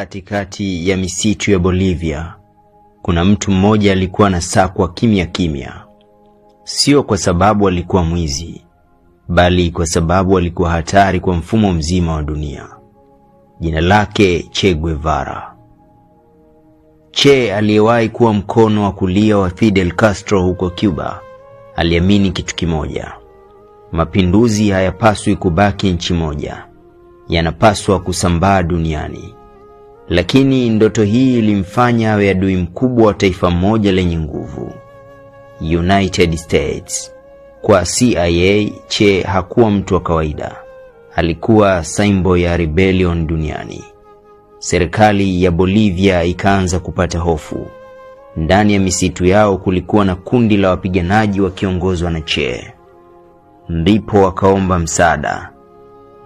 Katikati ya misitu ya Bolivia, kuna mtu mmoja alikuwa anasakwa kimya kimya. Sio kwa sababu alikuwa mwizi, bali kwa sababu alikuwa hatari kwa mfumo mzima wa dunia. Jina lake Che Guevara. Che aliyewahi kuwa mkono wa kulia wa Fidel Castro huko Cuba, aliamini kitu kimoja: mapinduzi hayapaswi kubaki nchi moja, yanapaswa kusambaa duniani. Lakini ndoto hii ilimfanya awe adui mkubwa wa taifa moja lenye nguvu, United States. Kwa CIA, Che hakuwa mtu wa kawaida. Alikuwa symbol ya rebellion duniani. Serikali ya Bolivia ikaanza kupata hofu. Ndani ya misitu yao kulikuwa na kundi la wapiganaji wakiongozwa na Che. Ndipo wakaomba msaada,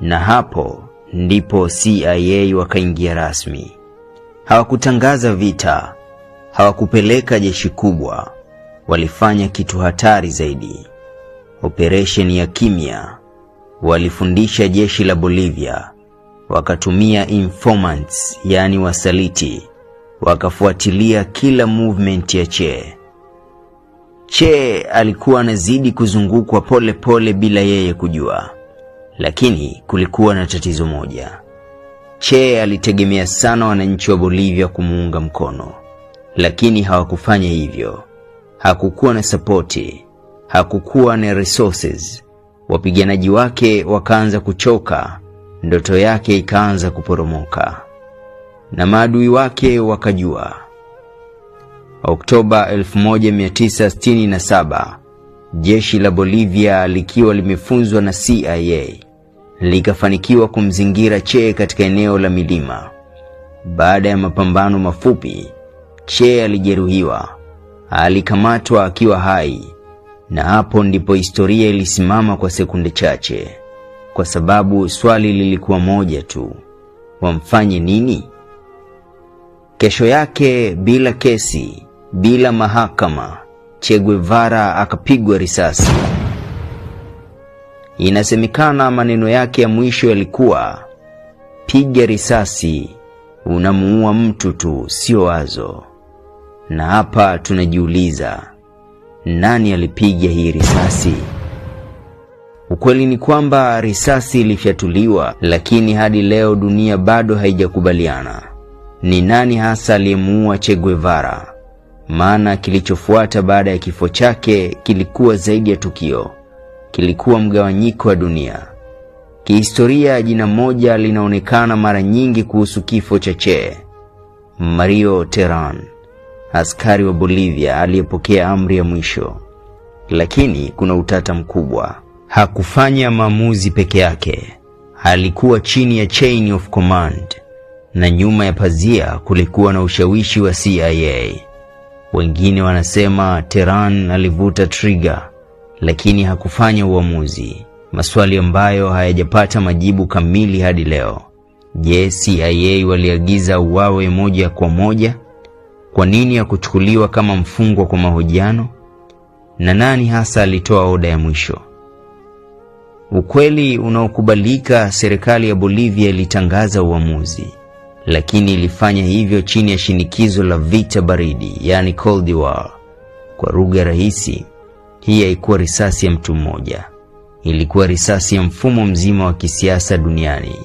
na hapo ndipo CIA wakaingia rasmi. Hawakutangaza vita, hawakupeleka jeshi kubwa. Walifanya kitu hatari zaidi: operation ya kimya. Walifundisha jeshi la Bolivia, wakatumia informants, yani wasaliti, wakafuatilia kila movement ya Che. Che alikuwa anazidi kuzungukwa pole pole bila yeye kujua. Lakini kulikuwa na tatizo moja. Che alitegemea sana wananchi wa Bolivia kumuunga mkono, lakini hawakufanya hivyo. Hakukuwa na sapoti, hakukuwa na resources. Wapiganaji wake wakaanza kuchoka, ndoto yake ikaanza kuporomoka, na maadui wake wakajua. Oktoba 1967, jeshi la Bolivia likiwa limefunzwa na CIA likafanikiwa kumzingira Che katika eneo la milima. Baada ya mapambano mafupi, Che alijeruhiwa, alikamatwa akiwa hai, na hapo ndipo historia ilisimama kwa sekunde chache, kwa sababu swali lilikuwa moja tu: wamfanye nini? Kesho yake, bila kesi, bila mahakama, Che Guevara akapigwa risasi. Inasemekana maneno yake ya mwisho yalikuwa: piga risasi, unamuua mtu tu, sio wazo. Na hapa tunajiuliza, nani alipiga hii risasi? Ukweli ni kwamba risasi ilifyatuliwa, lakini hadi leo dunia bado haijakubaliana ni nani hasa aliyemuua Che Guevara. Maana kilichofuata baada ya kifo chake kilikuwa zaidi ya tukio, kilikuwa mgawanyiko wa dunia. Kihistoria, jina moja linaonekana mara nyingi kuhusu kifo cha Che: Mario Terán, askari wa Bolivia aliyepokea amri ya mwisho. Lakini kuna utata mkubwa. Hakufanya maamuzi peke yake, alikuwa chini ya chain of command, na nyuma ya pazia kulikuwa na ushawishi wa CIA. Wengine wanasema Terán alivuta trigger, lakini hakufanya uamuzi. Maswali ambayo hayajapata majibu kamili hadi leo. Je, CIA waliagiza uwawe moja kwa moja? Kwa nini hakuchukuliwa kama mfungwa kwa mahojiano? Na nani hasa alitoa oda ya mwisho? Ukweli unaokubalika, serikali ya Bolivia ilitangaza uamuzi, lakini ilifanya hivyo chini ya shinikizo la vita baridi, yani Cold War. Kwa lugha rahisi, hii haikuwa risasi ya mtu mmoja, ilikuwa risasi ya mfumo mzima wa kisiasa duniani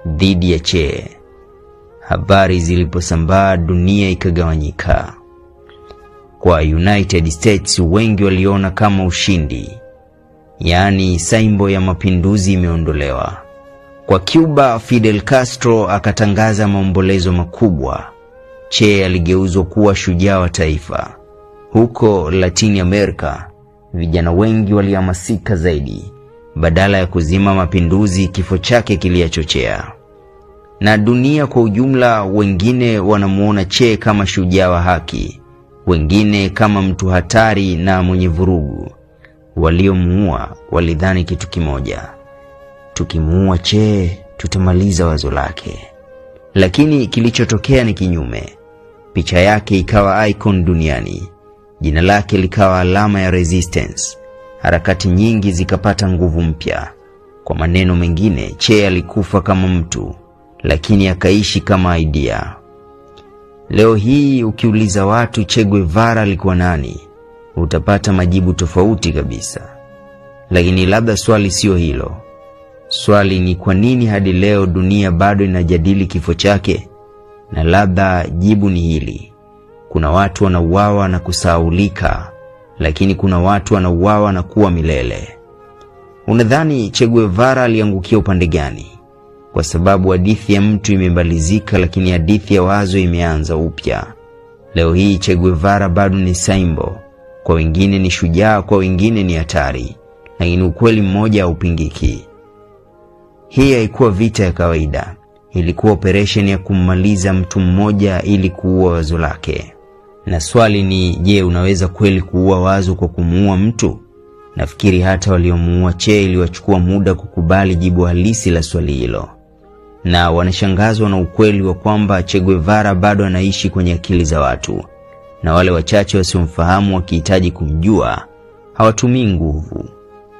dhidi ya Che. Habari ziliposambaa, dunia ikagawanyika. Kwa United States, wengi waliona kama ushindi, yani symbol ya mapinduzi imeondolewa. Kwa Cuba, Fidel Castro akatangaza maombolezo makubwa. Che aligeuzwa kuwa shujaa wa taifa. Huko Latin America, vijana wengi walihamasika zaidi. Badala ya kuzima mapinduzi, kifo chake kiliyachochea. Na dunia kwa ujumla, wengine wanamuona Che kama shujaa wa haki, wengine kama mtu hatari na mwenye vurugu. Waliomuua walidhani kitu kimoja: tukimuua Che tutamaliza wazo lake. Lakini kilichotokea ni kinyume. Picha yake ikawa icon duniani, jina lake likawa alama ya resistance. Harakati nyingi zikapata nguvu mpya. Kwa maneno mengine, Che alikufa kama mtu, lakini akaishi kama idea. Leo hii ukiuliza watu Che Guevara alikuwa nani, utapata majibu tofauti kabisa. Lakini labda swali sio hilo. Swali ni kwa nini hadi leo dunia bado inajadili kifo chake? Na labda jibu ni hili: kuna watu wanauawa na kusahaulika, lakini kuna watu wanauawa na kuwa milele. Unadhani Che Guevara aliangukia upande gani? Kwa sababu hadithi ya mtu imemalizika, lakini hadithi ya wazo imeanza upya. Leo hii Che Guevara bado ni symbol. Kwa wengine ni shujaa, kwa wengine ni hatari, lakini ukweli mmoja haupingiki. Hii haikuwa vita ya kawaida. Ilikuwa operation ya kummaliza mtu mmoja ili kuua wazo lake. Na swali ni, je, unaweza kweli kuua wazo kwa kumuua mtu? Nafikiri hata waliomuua Che iliwachukua muda kukubali jibu halisi la swali hilo. Na wanashangazwa na ukweli wa kwamba Che Guevara bado anaishi kwenye akili za watu. Na wale wachache wasiomfahamu wakihitaji kumjua, hawatumii nguvu.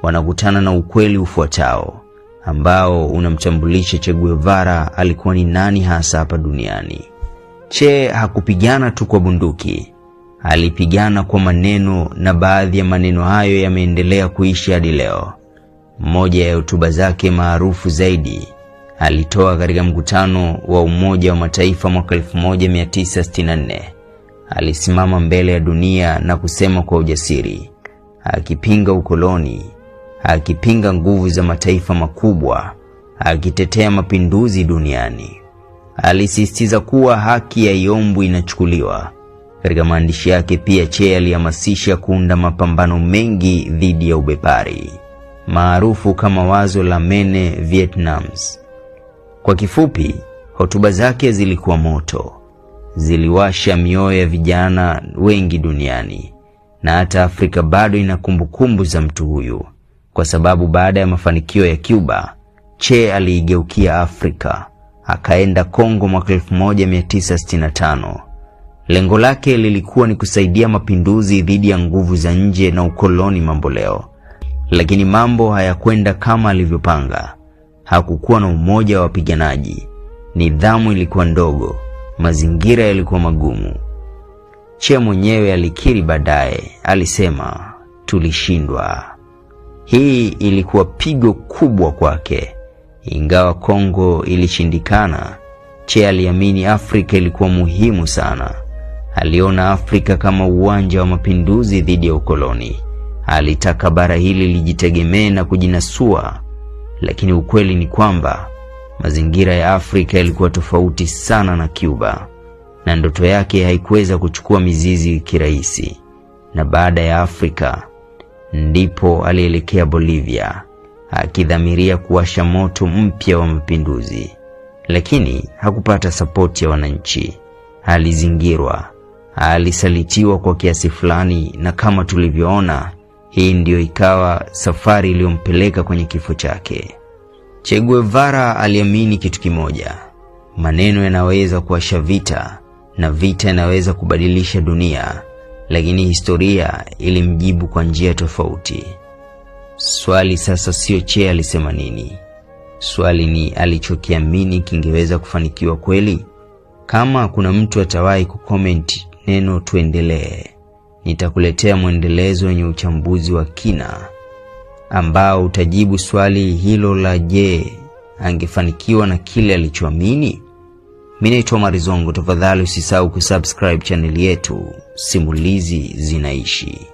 Wanakutana na ukweli ufuatao, ambao unamtambulisha Che Guevara alikuwa ni nani hasa hapa duniani. Che hakupigana tu kwa bunduki, alipigana kwa maneno, na baadhi ya maneno hayo yameendelea kuishi hadi leo. Mmoja ya hotuba zake maarufu zaidi alitoa katika mkutano wa Umoja wa Mataifa mwaka 1964. Alisimama mbele ya dunia na kusema kwa ujasiri, akipinga ukoloni, akipinga nguvu za mataifa makubwa, akitetea mapinduzi duniani. Alisisitiza kuwa haki haiombwi, inachukuliwa. Katika maandishi yake pia Che alihamasisha kuunda mapambano mengi dhidi ya ubepari, maarufu kama wazo la Mene Vietnams. Kwa kifupi, hotuba zake zilikuwa moto. Ziliwasha mioyo ya vijana wengi duniani, na hata Afrika bado ina kumbukumbu za mtu huyu. Kwa sababu baada ya mafanikio ya Cuba, Che aliigeukia Afrika, akaenda Kongo mwaka 1965. Lengo lake lilikuwa ni kusaidia mapinduzi dhidi ya nguvu za nje na ukoloni mamboleo. Lakini mambo hayakwenda kama alivyopanga. Hakukuwa na umoja wa wapiganaji, nidhamu ilikuwa ndogo, mazingira yalikuwa magumu. Che mwenyewe alikiri baadaye, alisema, tulishindwa. Hii ilikuwa pigo kubwa kwake. Ingawa Kongo ilishindikana, Che aliamini Afrika ilikuwa muhimu sana. Aliona Afrika kama uwanja wa mapinduzi dhidi ya ukoloni. Alitaka bara hili lijitegemee na kujinasua. Lakini ukweli ni kwamba mazingira ya Afrika yalikuwa tofauti sana na Cuba, na ndoto yake haikuweza kuchukua mizizi kirahisi. Na baada ya Afrika, ndipo alielekea Bolivia, akidhamiria kuwasha moto mpya wa mapinduzi. Lakini hakupata sapoti ya wananchi. Alizingirwa, alisalitiwa kwa kiasi fulani, na kama tulivyoona, hii ndio ikawa safari iliyompeleka kwenye kifo chake. Che Guevara aliamini kitu kimoja: maneno yanaweza kuwasha vita, na vita yanaweza kubadilisha dunia. Lakini historia ilimjibu kwa njia tofauti. Swali sasa sio Che alisema nini. Swali ni alichokiamini kingeweza kufanikiwa kweli? Kama kuna mtu atawahi kucomment neno tuendelee, nitakuletea mwendelezo wenye uchambuzi wa kina ambao utajibu swali hilo la je, angefanikiwa na kile alichoamini? Mimi naitwa Marizongo. Tafadhali usisahau kusubscribe channel yetu Simulizi Zinaishi.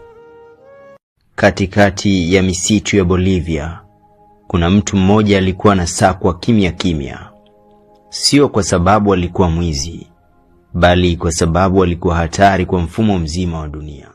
Katikati ya misitu ya Bolivia, kuna mtu mmoja alikuwa anasakwa kimya kimya. Sio kwa sababu alikuwa mwizi, bali kwa sababu alikuwa hatari kwa mfumo mzima wa dunia.